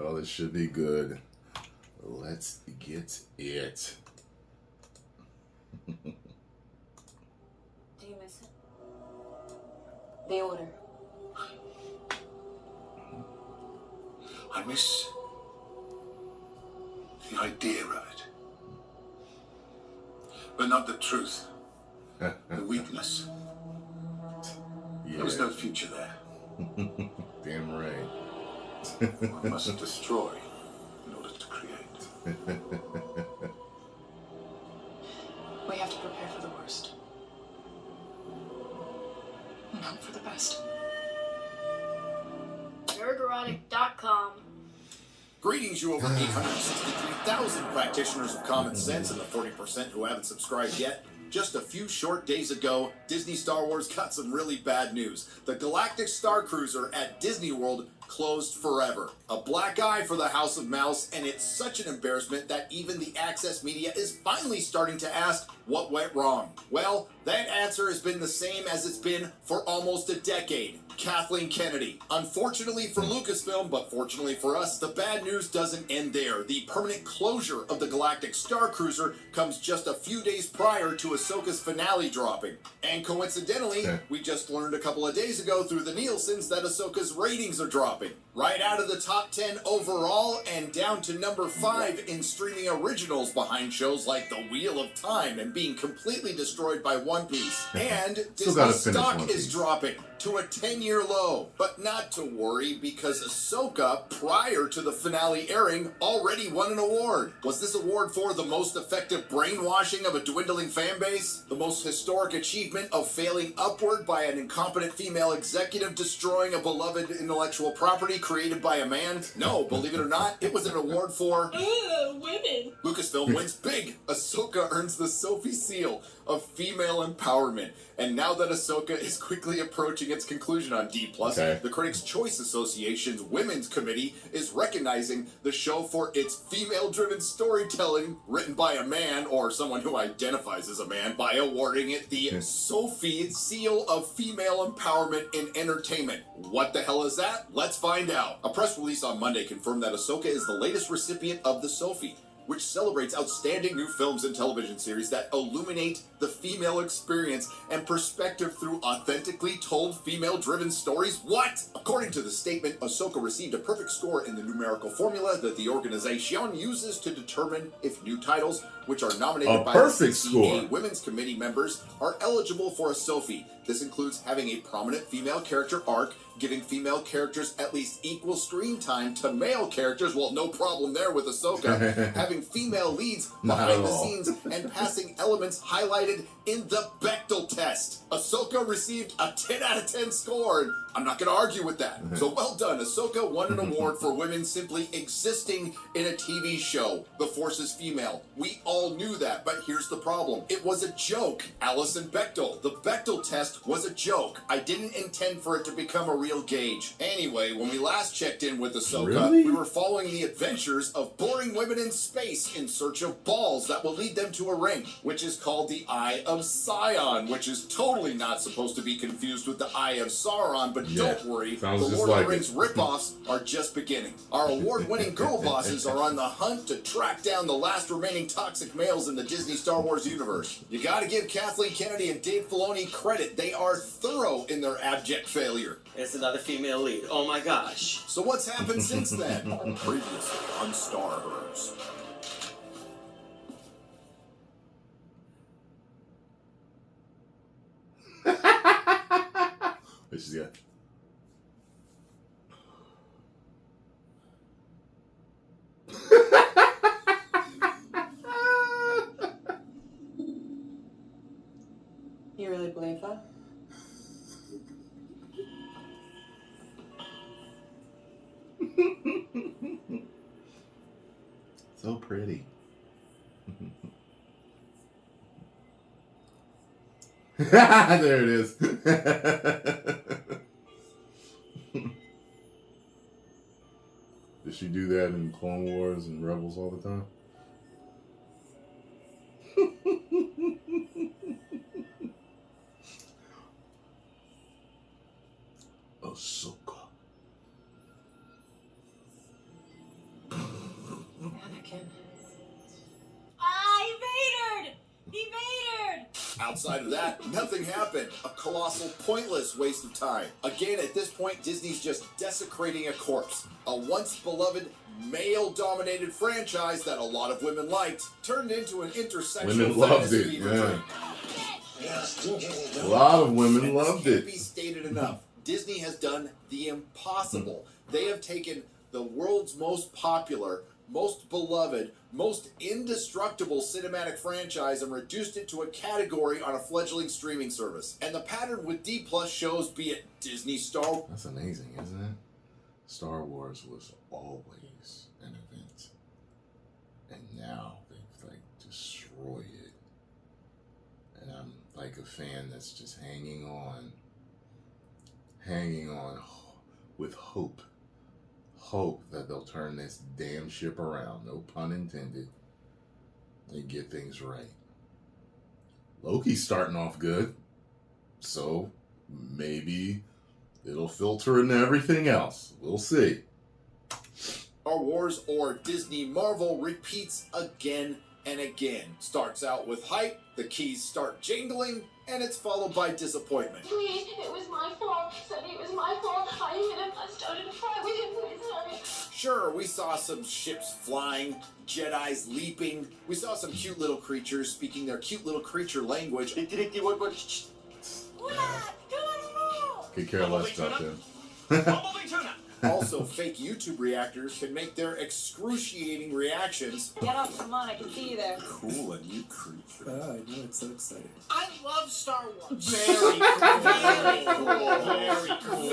Oh, this should be good. Let's get it. Do you miss it? The order. I miss the idea of it. But not the truth. The weakness. Yeah. There was no future there. Damn right. One must destroy in order to create. We have to prepare for the worst. And hope for the best. nerdrotic.com. Greetings, you over 863,000 practitioners of common sense and the 40% who haven't subscribed yet. Just a few short days ago, Disney Star Wars got some really bad news. The Galactic Star Cruiser at Disney World closed forever. A black eye for the House of Mouse, and it's such an embarrassment that even the Access media is finally starting to ask what went wrong. Well, that answer has been the same as it's been for almost a decade. Kathleen Kennedy. Unfortunately for Lucasfilm, but fortunately for us, the bad news doesn't end there. The permanent closure of the Galactic Star Cruiser comes just a few days prior to Ahsoka's finale dropping. And coincidentally, we just learned a couple of days ago through the Nielsen's that Ahsoka's ratings are dropping. Right out of the top 10 overall and down to number 5 in streaming originals behind shows like The Wheel of Time and being completely destroyed by One Piece. And Disney stock is dropping to a 10-year low. But not to worry, because Ahsoka, prior to the finale airing, already won an award. Was this award for the most effective brainwashing of a dwindling fan base? The most historic achievement of failing upward by an incompetent female executive destroying a beloved intellectual property created by a man? No, believe it or not, it was an award for Women. Lucasfilm wins big. Ahsoka earns the Sophie Seal of female empowerment. And now that Ahsoka is quickly approaching its conclusion on D+, the Critics' Choice Association's Women's Committee is recognizing the show for its female-driven storytelling written by a man or someone who identifies as a man by awarding it the Sophie Seal of Female Empowerment in Entertainment. What the hell is that? Let's find out. A press release on Monday confirmed that Ahsoka is the latest recipient of the Sophie, which celebrates outstanding new films and television series that illuminate the female experience and perspective through authentically told female-driven stories. What? According to the statement, Ahsoka received a perfect score in the numerical formula that the organization uses to determine if new titles, which are nominated by the CCA Women's Committee members, are eligible for a Sophie. This includes having a prominent female character arc, giving female characters at least equal screen time to male characters, well, no problem there with Ahsoka, having female leads behind the scenes, and passing elements highlighted in the Bechdel test. Ahsoka received a 10 out of 10 score, and I'm not going to argue with that. So well done. Ahsoka won an award for women simply existing in a TV show. The Force is female. We all knew that, but here's the problem. It was a joke. Alison Bechdel. The Bechdel test was a joke. I didn't intend for it to become a real gauge. Anyway, when we last checked in with Ahsoka, we were following the adventures of boring women in space in search of balls that will lead them to a ring, which is called the Eye of Sion, which is totally not supposed to be confused with the Eye of Sauron, but don't worry, the Lord of the Rings ripoffs are just beginning. Our award-winning girl bosses are on the hunt to track down the last remaining toxic males in the Disney Star Wars universe. You gotta give Kathleen Kennedy and Dave Filoni credit. They are thorough in their abject failure. It's another female lead. Oh my gosh. So what's happened since then? Previously on Star Wars. What she's got? You really believe that? So pretty. There it is. Did she do that in Clone Wars and Rebels all the time? Ahsoka. Anakin. He made Outside of that, nothing happened. A colossal, pointless waste of time. Again, at this point, Disney's just desecrating a corpse. A once beloved, male-dominated franchise that a lot of women liked turned into an intersectional Women loved fantasy it, fever yeah. dream. A lot of women And loved this can't it. be stated enough. Disney has done the impossible. They have taken the world's most popular, most beloved, most indestructible cinematic franchise and reduced it to a category on a fledgling streaming service. And the pattern with D+ shows, be it Disney, Star... That's amazing, isn't it? Star Wars was always an event. And now they've, like, destroyed it. And I'm, like, a fan that's just hanging on with hope. Hope that they'll turn this damn ship around, no pun intended, and get things right. Loki's starting off good, so maybe it'll filter into everything else. We'll see. Star Wars or Disney Marvel repeats again and again. Starts out with hype, the keys start jingling, and it's followed by disappointment. Please, it was my fault. Sonny, it was my fault. I hit him. I started to fight with him. Please, Sonny. Sure, we saw some ships flying, Jedis leaping. We saw some cute little creatures speaking their cute little creature language. Could care less about them. Also, fake YouTube reactors can make their excruciating reactions. Get up, come on, I can see you there. Cool, a new creature. I know, it's so exciting. I love Star Wars. Very cool. Very cool.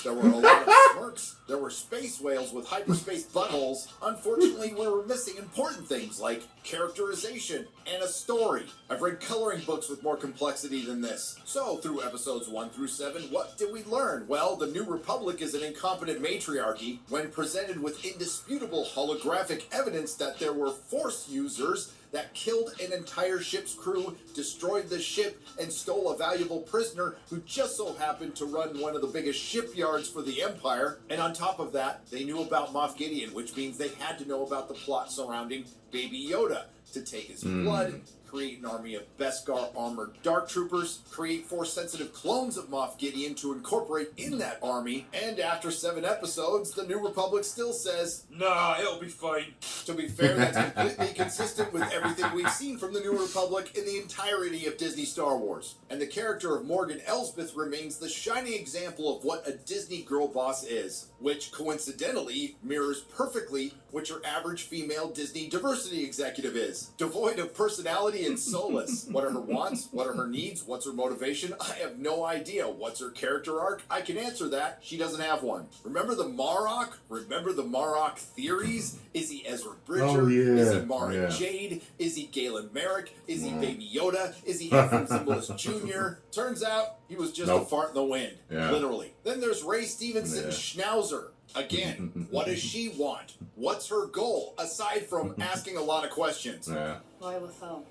There were a lot of smirks. There were space whales with hyperspace buttholes. Unfortunately, we were missing important things like characterization and a story. I've read coloring books with more complexity than this. So, through episodes 1 through 7, what did we learn? Well, the New Republic is an incompetent matriarchy. When presented with indisputable holographic evidence that there were Force users that killed an entire ship's crew, destroyed the ship, and stole a valuable prisoner who just so happened to run one of the biggest shipyards for the Empire. And on top of that, they knew about Moff Gideon, which means they had to know about the plot surrounding Baby Yoda to take his blood, create an army of Beskar armored dark troopers, create Force-sensitive clones of Moff Gideon to incorporate in that army, and after 7 episodes, the New Republic still says, "Nah, it'll be fine." To be fair, that's completely consistent with everything we've seen from the New Republic in the entirety of Disney Star Wars. And the character of Morgan Elsbeth remains the shining example of what a Disney girl boss is, which coincidentally mirrors perfectly what your average female Disney diversity executive is. Devoid of personality and soulless. What are her wants? What are her needs? What's her motivation? I have no idea. What's her character arc? I can answer that. She doesn't have one. Remember the Marok? Remember the Marok theories? Is he Ezra Bridger? Oh, yeah. Is he Mara Yeah. Jade? Is he Galen Merrick? Is he Baby Yoda? Is he Ephraim Symbolist Jr.? Turns out he was just a fart in the wind. Yeah. Literally. Then there's Ray Stevenson Yeah. Schnauzer. Again, what does she want? What's her goal, aside from asking a lot of questions? Yeah. Why Lothal?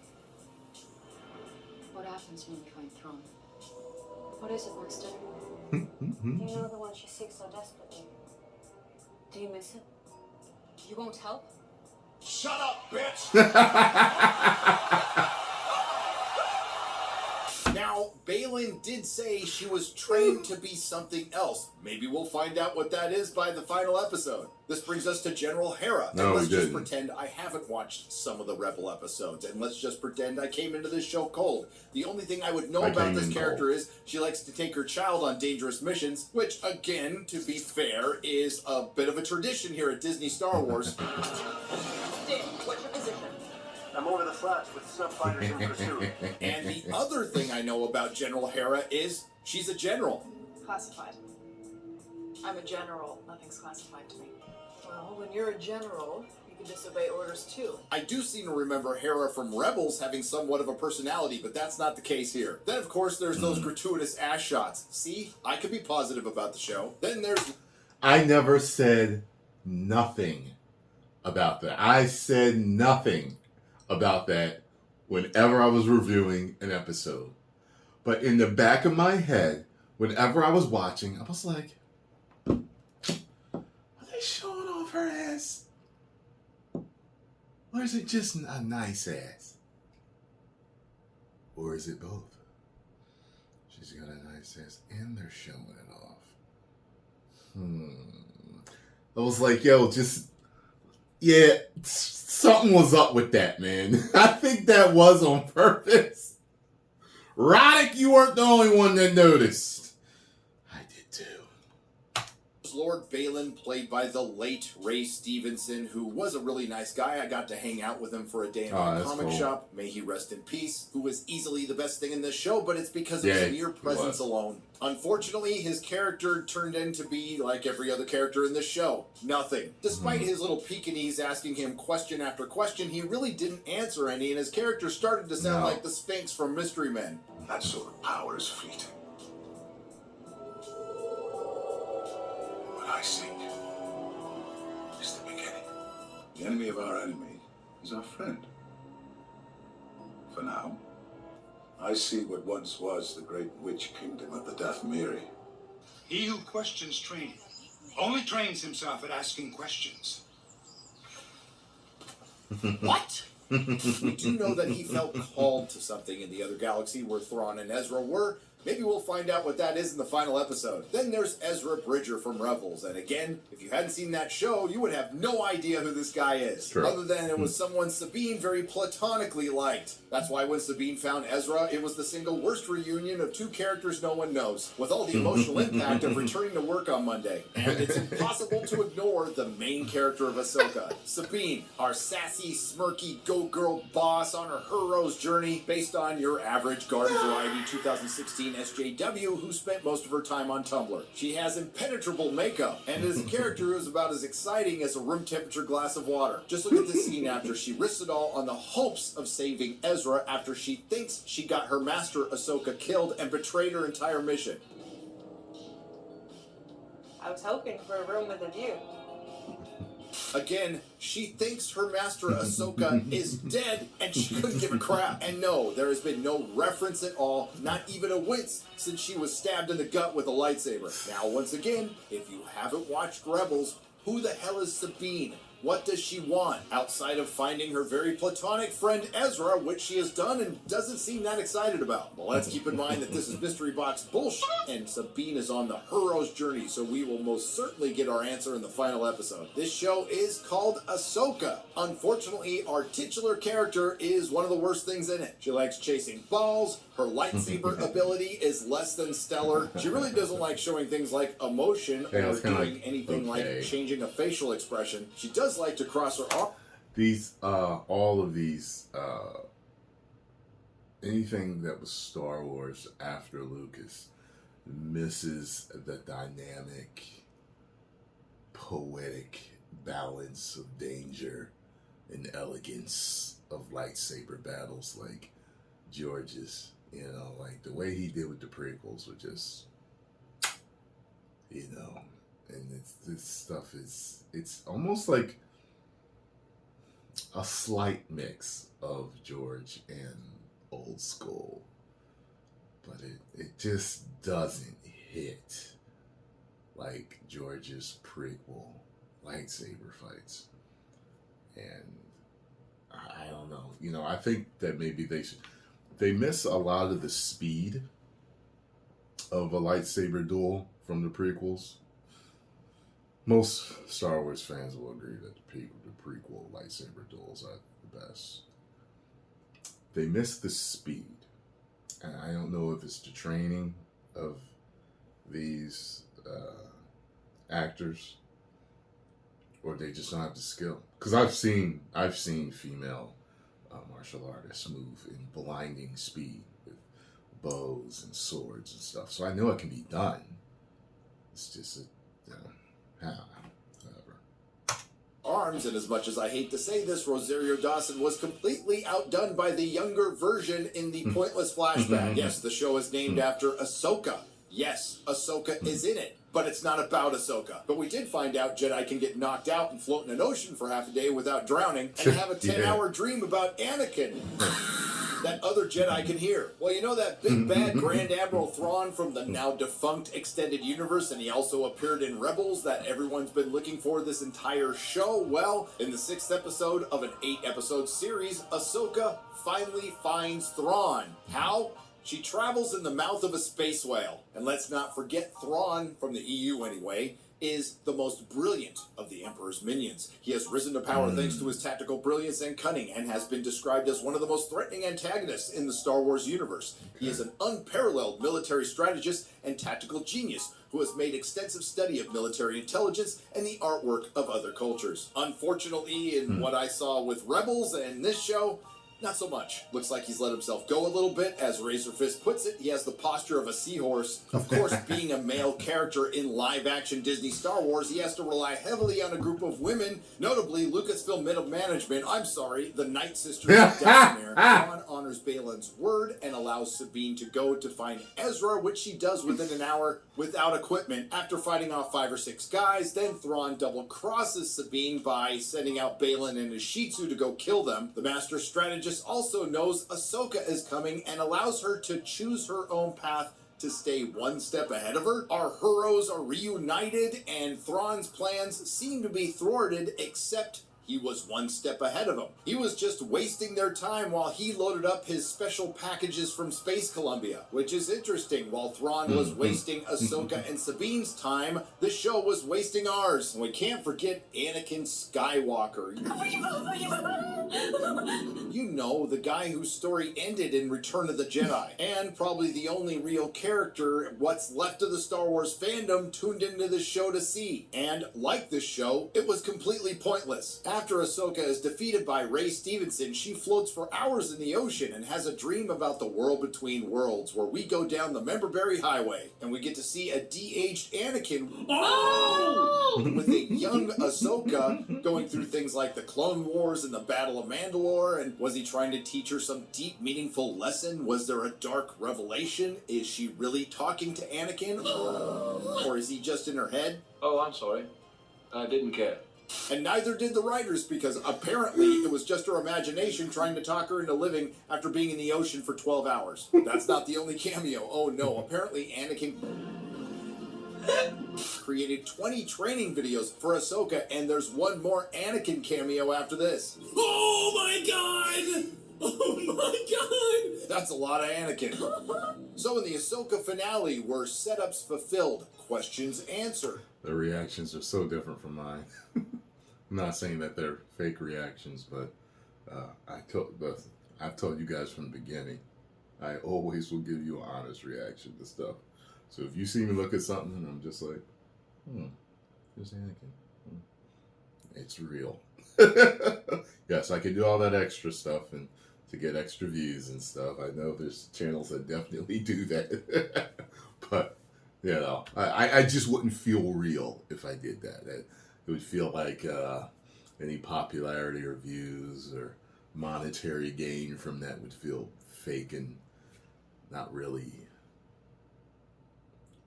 What happens when we find Throne? What is it, Master? You know the one she seeks so desperately. Do you miss it? You won't help? Shut up, bitch! Now, Balin did say she was trained to be something else. Maybe we'll find out what that is by the final episode. This brings us to General Hera. No, and let's we just didn't. pretend I haven't watched some of the Rebel episodes. And let's just pretend I came into this show cold. The only thing I would know I about came this in character cold. is she likes to take her child on dangerous missions, which, again, to be fair, is a bit of a tradition here at Disney Star Wars. Dan, what's your position? I'm over the flats with subfighters in pursuit. And the other thing I know about General Hera is she's a general. Classified. I'm a general. Nothing's classified to me. Well, when you're a general, you can disobey orders too. I do seem to remember Hera from Rebels having somewhat of a personality, but that's not the case here. Then, of course, there's those gratuitous ass shots. See? I could be positive about the show. Then there's... I never said nothing about that. I said nothing about that whenever I was reviewing an episode. But in the back of my head, whenever I was watching, I was like, are they showing off her ass? Or is it just a nice ass? Or is it both? She's got a nice ass and they're showing it off. I was like, yo, something was up with that, man. I think that was on purpose. Roddick, you weren't the only one that noticed. I did too. Lord Balin, played by the late Ray Stevenson, who was a really nice guy. I got to hang out with him for a day in my comic shop. May he rest in peace. Who was easily the best thing in this show, but it's because of his mere presence alone. Unfortunately, his character turned in to be like every other character in this show. Nothing. Despite his little Pekingese asking him question after question, he really didn't answer any, and his character started to sound like the Sphinx from Mystery Men. That sort of power is fleeting. What I seek is the beginning. The enemy of our enemy is our friend. For now, I see what once was the great witch kingdom of the Dathmiri. He who questions training only trains himself at asking questions. What? We do know that he felt called to something in the other galaxy where Thrawn and Ezra were. Maybe we'll find out what that is in the final episode. Then there's Ezra Bridger from Rebels. And again, if you hadn't seen that show, you would have no idea who this guy is. True. Other than it was someone Sabine very platonically liked. That's why when Sabine found Ezra, it was the single worst reunion of two characters no one knows, with all the emotional impact of returning to work on Monday. And it's impossible to ignore the main character of Ahsoka, Sabine, our sassy, smirky, go-girl boss on her hero's journey, based on your average garden variety 2016 SJW who spent most of her time on Tumblr. She has impenetrable makeup, and is a character who is about as exciting as a room temperature glass of water. Just look at this scene after she risks it all on the hopes of saving Ezra after she thinks she got her master Ahsoka killed and betrayed her entire mission. I was hoping for a room with a view. Again, she thinks her master Ahsoka is dead, and she couldn't give a crap. And no, there has been no reference at all, not even a wince, since she was stabbed in the gut with a lightsaber. Now, once again, if you haven't watched Rebels, who the hell is Sabine? What does she want, outside of finding her very platonic friend Ezra, which she has done and doesn't seem that excited about? Well, let's keep in mind that this is Mystery Box bullshit, and Sabine is on the hero's journey, so we will most certainly get our answer in the final episode. This show is called Ahsoka. Unfortunately, our titular character is one of the worst things in it. She likes chasing balls, her lightsaber ability is less than stellar, she really doesn't like showing things like emotion or doing anything like changing a facial expression. She does like to cross her arm. All of these, anything that was Star Wars after Lucas misses the dynamic, poetic balance of danger and elegance of lightsaber battles like George's. You know, like the way he did with the prequels were just, you know, and this stuff is, it's almost like a slight mix of George and old school, but it just doesn't hit like George's prequel lightsaber fights. And I don't know, you know, I think that maybe they miss a lot of the speed of a lightsaber duel from the prequels. Most Star Wars fans will agree that the prequel lightsaber duels are the best. They miss the speed. And I don't know if it's the training of these actors or they just don't have the skill. Because I've seen female martial artists move in blinding speed with bows and swords and stuff. So I know it can be done. It's just whatever. Arms, and as much as I hate to say this, Rosario Dawson was completely outdone by the younger version in the pointless flashback. Yes, the show is named after Ahsoka. Yes, Ahsoka is in it, but it's not about Ahsoka. But we did find out Jedi can get knocked out and float in an ocean for half a day without drowning and have a 10-hour dream about Anakin. that other Jedi can hear. Well, you know that big bad Grand Admiral Thrawn from the now defunct extended universe, and he also appeared in Rebels that everyone's been looking for this entire show? Well, in the 6th episode of an 8-episode series, Ahsoka finally finds Thrawn. How? She travels in the mouth of a space whale. And let's not forget Thrawn, from the EU anyway, is the most brilliant of the Emperor's minions. He has risen to power thanks to his tactical brilliance and cunning, and has been described as one of the most threatening antagonists in the Star Wars universe. He is an unparalleled military strategist and tactical genius who has made extensive study of military intelligence and the artwork of other cultures. Unfortunately, in what I saw with Rebels and this show, not so much. Looks like he's let himself go a little bit. As Razorfist puts it, he has the posture of a seahorse. Of course, being a male character in live-action Disney Star Wars, he has to rely heavily on a group of women, notably Lucasfilm Middle Management. The Night Sisters of Dathomir. Thrawn honors Balin's word and allows Sabine to go to find Ezra, which she does within an hour without equipment. After fighting off 5 or 6 guys, then Thrawn double-crosses Sabine by sending out Balin and his Shih Tzu to go kill them. The Master Strategist also knows Ahsoka is coming and allows her to choose her own path to stay one step ahead of her. Our heroes are reunited and Thrawn's plans seem to be thwarted, except he was one step ahead of them. He was just wasting their time while he loaded up his special packages from Space Columbia, which is interesting. While Thrawn was wasting Ahsoka and Sabine's time, the show was wasting ours. And we can't forget Anakin Skywalker. You know, the guy whose story ended in Return of the Jedi, and probably the only real character what's left of the Star Wars fandom tuned into the show to see. And like this show, it was completely pointless. After Ahsoka is defeated by Ray Stevenson, she floats for hours in the ocean and has a dream about the world between worlds, where we go down the Memberberry Highway, and we get to see a de-aged Anakin with a young Ahsoka going through things like the Clone Wars and the Battle of Mandalore. And was he trying to teach her some deep, meaningful lesson? Was there a dark revelation? Is she really talking to Anakin? Or is he just in her head? Oh, I'm sorry. I didn't care. And neither did the writers, because apparently it was just her imagination trying to talk her into living after being in the ocean for 12 hours. That's not the only cameo. Oh no, apparently Anakin created 20 training videos for Ahsoka, and there's one more Anakin cameo after this. Oh my god! Oh my god! That's a lot of Anakin. So in the Ahsoka finale, were setups fulfilled, questions answered. The reactions are so different from mine. I'm not saying that they're fake reactions, but I've told you guys from the beginning, I always will give you an honest reaction to stuff. So if you see me look at something and I'm just like, here's Anakin. It's real. Yes, I can do all that extra stuff and to get extra views and stuff. I know there's channels that definitely do that. But, you know, I just wouldn't feel real if I did that. It would feel like any popularity or views or monetary gain from that would feel fake and not really.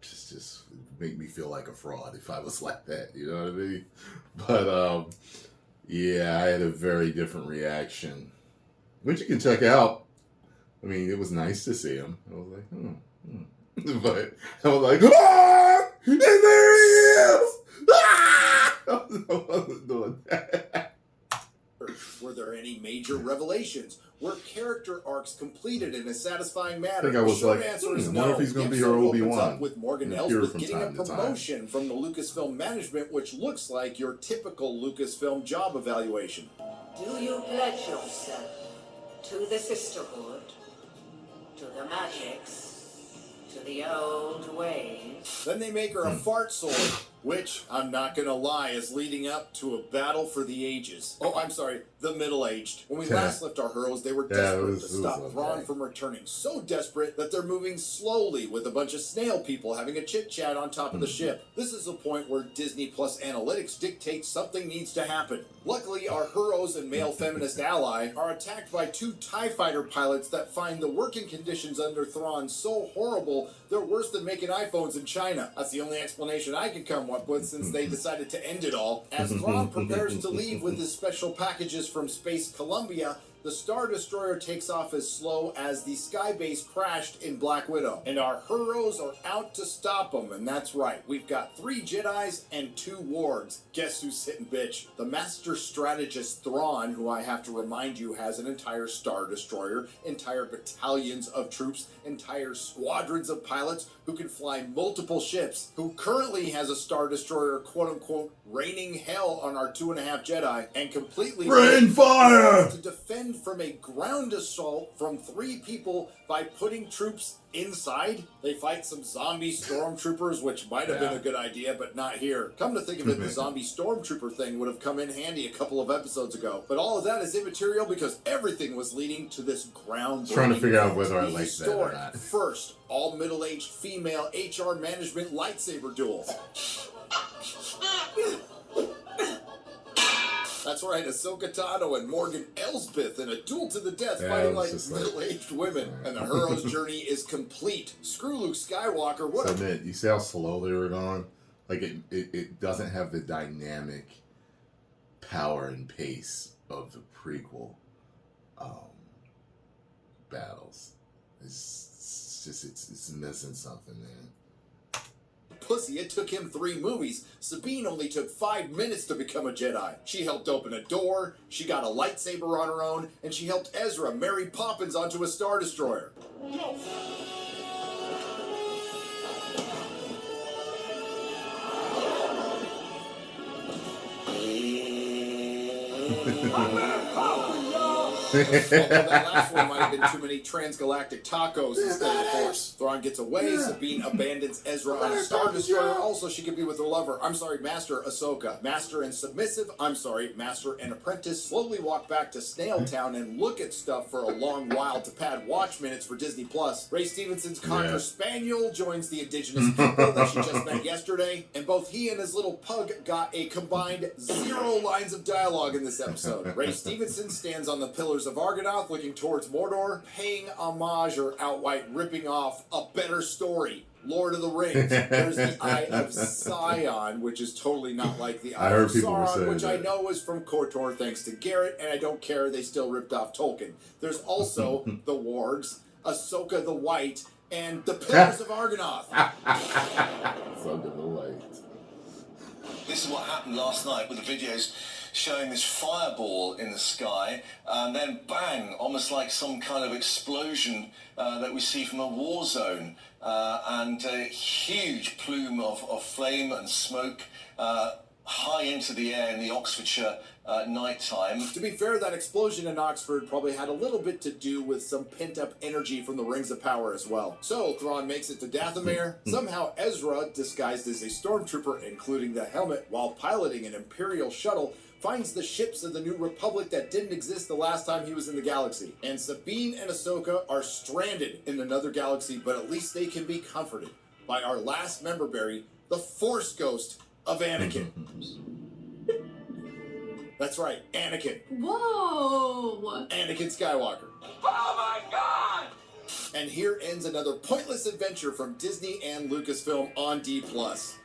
Just make me feel like a fraud if I was like that. You know what I mean? But yeah, I had a very different reaction, which you can check out. I mean, it was nice to see him. I was like, But I was like, ah! And there he is! Ah! I wasn't doing that. Were there any major revelations? Were character arcs completed in a satisfying manner? I think I was like, answer I is wonder no. if he's going to be The her episode opens Obi-Wan. up with Morgan Elsbeth getting a promotion from the Lucasfilm management, which looks like your typical Lucasfilm job evaluation. Do you pledge yourself to the sisterhood, to the magics, to the old ways? Then they make her a fart sword, which, I'm not gonna lie, is leading up to a battle for the ages. Oh, I'm sorry, the middle-aged. When we last left our heroes, they were desperate to stop Thrawn from returning. So desperate that they're moving slowly with a bunch of snail people having a chit-chat on top of the ship. This is a point where Disney Plus Analytics dictates something needs to happen. Luckily, our heroes and male feminist ally are attacked by 2 TIE fighter pilots that find the working conditions under Thrawn so horrible, they're worse than making iPhones in China. That's the only explanation I could come up with since they decided to end it all. As Thrawn prepares to leave with his special packages from Space Columbia, the the Star Destroyer takes off as slow as the skybase crashed in Black Widow. And our heroes are out to stop them, and that's right. We've got 3 Jedis and 2 wargs. Guess who's sitting bitch? The master strategist Thrawn, who I have to remind you has an entire Star Destroyer, entire battalions of troops, entire squadrons of pilots who can fly multiple ships, who currently has a Star Destroyer, quote-unquote, raining hell on our 2.5 Jedi, and completely rain fire to defend from a ground assault from 3 people by putting troops inside. They fight some zombie stormtroopers, which might have been a good idea, but not here. Come to think of it, the zombie stormtrooper thing would have come in handy a couple of episodes ago. But all of that is immaterial because everything was leading to this ground. Trying to figure out whether I like that or not. First, all middle-aged female HR management lightsaber duel. That's right, Ahsoka Tano and Morgan Elsbeth in a duel to the death fighting like middle-aged women. And the hero's journey is complete. Screw Luke Skywalker. What you see how slow they were going? Like, it doesn't have the dynamic power and pace of the prequel battles. It's just, it's missing something, man. Pussy, it took him 3 movies. Sabine only took 5 minutes to become a Jedi. She helped open a door, she got a lightsaber on her own, and she helped Ezra marry Poppins onto a Star Destroyer. That last one might have been too many transgalactic tacos instead of the Force. Thrawn gets away, Sabine abandons Ezra on a Star Destroyer. Also, she could be with her lover. Master Ahsoka. Master and submissive, Master and apprentice slowly walk back to Snail Town and look at stuff for a long while to pad watch minutes for Disney+. Ray Stevenson's Cocker Spaniel joins the indigenous people that she just met yesterday, and both he and his little pug got a combined 0 lines of dialogue in this episode. Ray Stevenson stands on the pillars of Argonath looking towards Mordor, paying homage or outright ripping off a better story. Lord of the Rings. There's the Eye of Sion, which is totally not like the Eye of Sauron, which I know is from KOTOR thanks to Garrett, and I don't care, they still ripped off Tolkien. There's also the Wargs, Ahsoka the White, and the Pillars of Argonath. Ahsoka the White. This is what happened last night with the videos showing this fireball in the sky, and then bang, almost like some kind of explosion that we see from a war zone, and a huge plume of flame and smoke high into the air in the Oxfordshire night time. To be fair, that explosion in Oxford probably had a little bit to do with some pent-up energy from the Rings of Power as well. So, Thrawn makes it to Dathomir. Somehow, Ezra, disguised as a stormtrooper, including the helmet, while piloting an Imperial shuttle, finds the ships of the New Republic that didn't exist the last time he was in the galaxy. And Sabine and Ahsoka are stranded in another galaxy, but at least they can be comforted by our last member berry, the Force Ghost of Anakin. That's right, Anakin. Whoa! Anakin Skywalker. Oh my God! And here ends another pointless adventure from Disney and Lucasfilm on D+.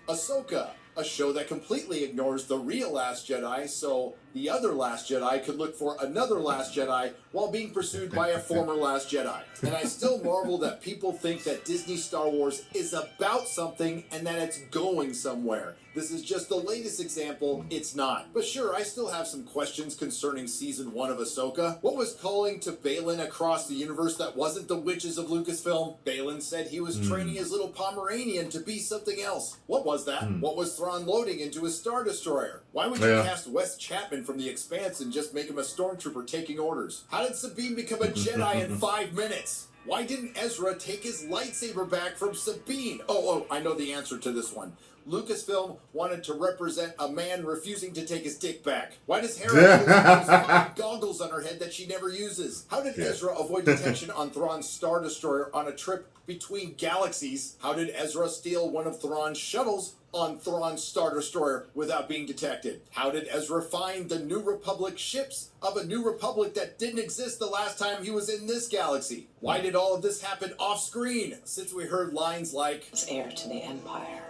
Ahsoka, a show that completely ignores the real Last Jedi, so the other Last Jedi could look for another Last Jedi while being pursued by a former Last Jedi. And I still marvel that people think that Disney Star Wars is about something and that it's going somewhere. This is just the latest example, it's not. But sure, I still have some questions concerning Season 1 of Ahsoka. What was calling to Balin across the universe that wasn't the witches of Lucasfilm? Balin said he was training his little Pomeranian to be something else. What was that? What was Thrawn loading into his Star Destroyer? Why would you cast Wes Chapman from The Expanse and just make him a stormtrooper taking orders? How did Sabine become a Jedi in 5 minutes? Why didn't Ezra take his lightsaber back from Sabine? Oh, I know the answer to this one. Lucasfilm wanted to represent a man refusing to take his dick back. Why does Hera use goggles on her head that she never uses? How did Ezra avoid detection on Thrawn's Star Destroyer on a trip between galaxies? How did Ezra steal one of Thrawn's shuttles on Thrawn's Star Destroyer without being detected? How did Ezra find the New Republic ships of a New Republic that didn't exist the last time he was in this galaxy? Why did all of this happen off-screen? Since we heard lines like, "It's heir to the Empire.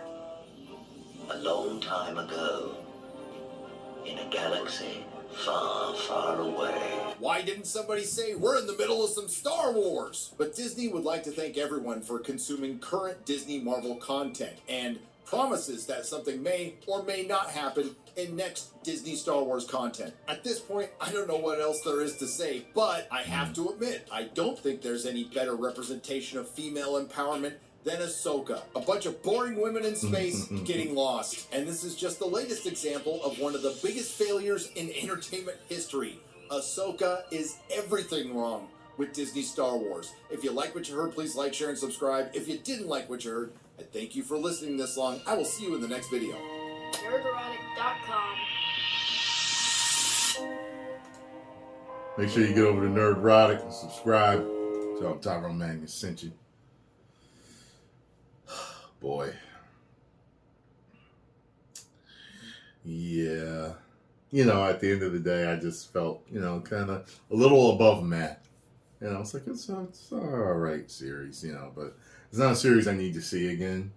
A long time ago, in a galaxy far, far away. Why didn't somebody say we're in the middle of some Star Wars? But Disney would like to thank everyone for consuming current Disney Marvel content and promises that something may or may not happen in next Disney Star Wars content. At this point, I don't know what else there is to say, but I have to admit, I don't think there's any better representation of female empowerment than Ahsoka. A bunch of boring women in space getting lost. And this is just the latest example of one of the biggest failures in entertainment history. Ahsoka is everything wrong with Disney Star Wars. If you like what you heard, please like, share, and subscribe. If you didn't like what you heard, I thank you for listening this long. I will see you in the next video. nerdrotic.com. Make sure you get over to Nerdrotic and subscribe. Tell them Tyrone Magnus sent you. Boy. Yeah. You know, at the end of the day, I just felt, you know, kind of a little above Matt. You know, it's like, it's all right series, you know, but it's not a series I need to see again.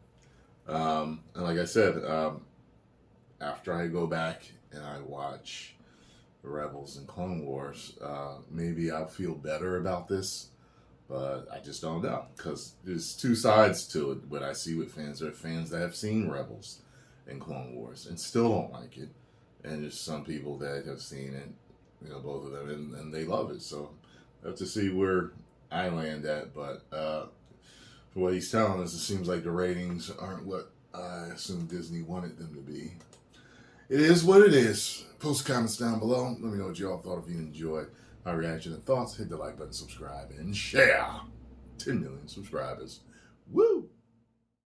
And like I said, after I go back and I watch Rebels and Clone Wars, maybe I'll feel better about this. But I just don't know, because there's two sides to it. What I see with fans, there are fans that have seen Rebels and Clone Wars and still don't like it. And there's some people that have seen it, you know, both of them, and they love it. So I have to see where I land at. But for what he's telling us, it seems like the ratings aren't what I assumed Disney wanted them to be. It is what it is. Post comments down below. Let me know what you all thought. If you enjoyed my reaction and thoughts, hit the like button, subscribe, and share. 10 million subscribers. Woo!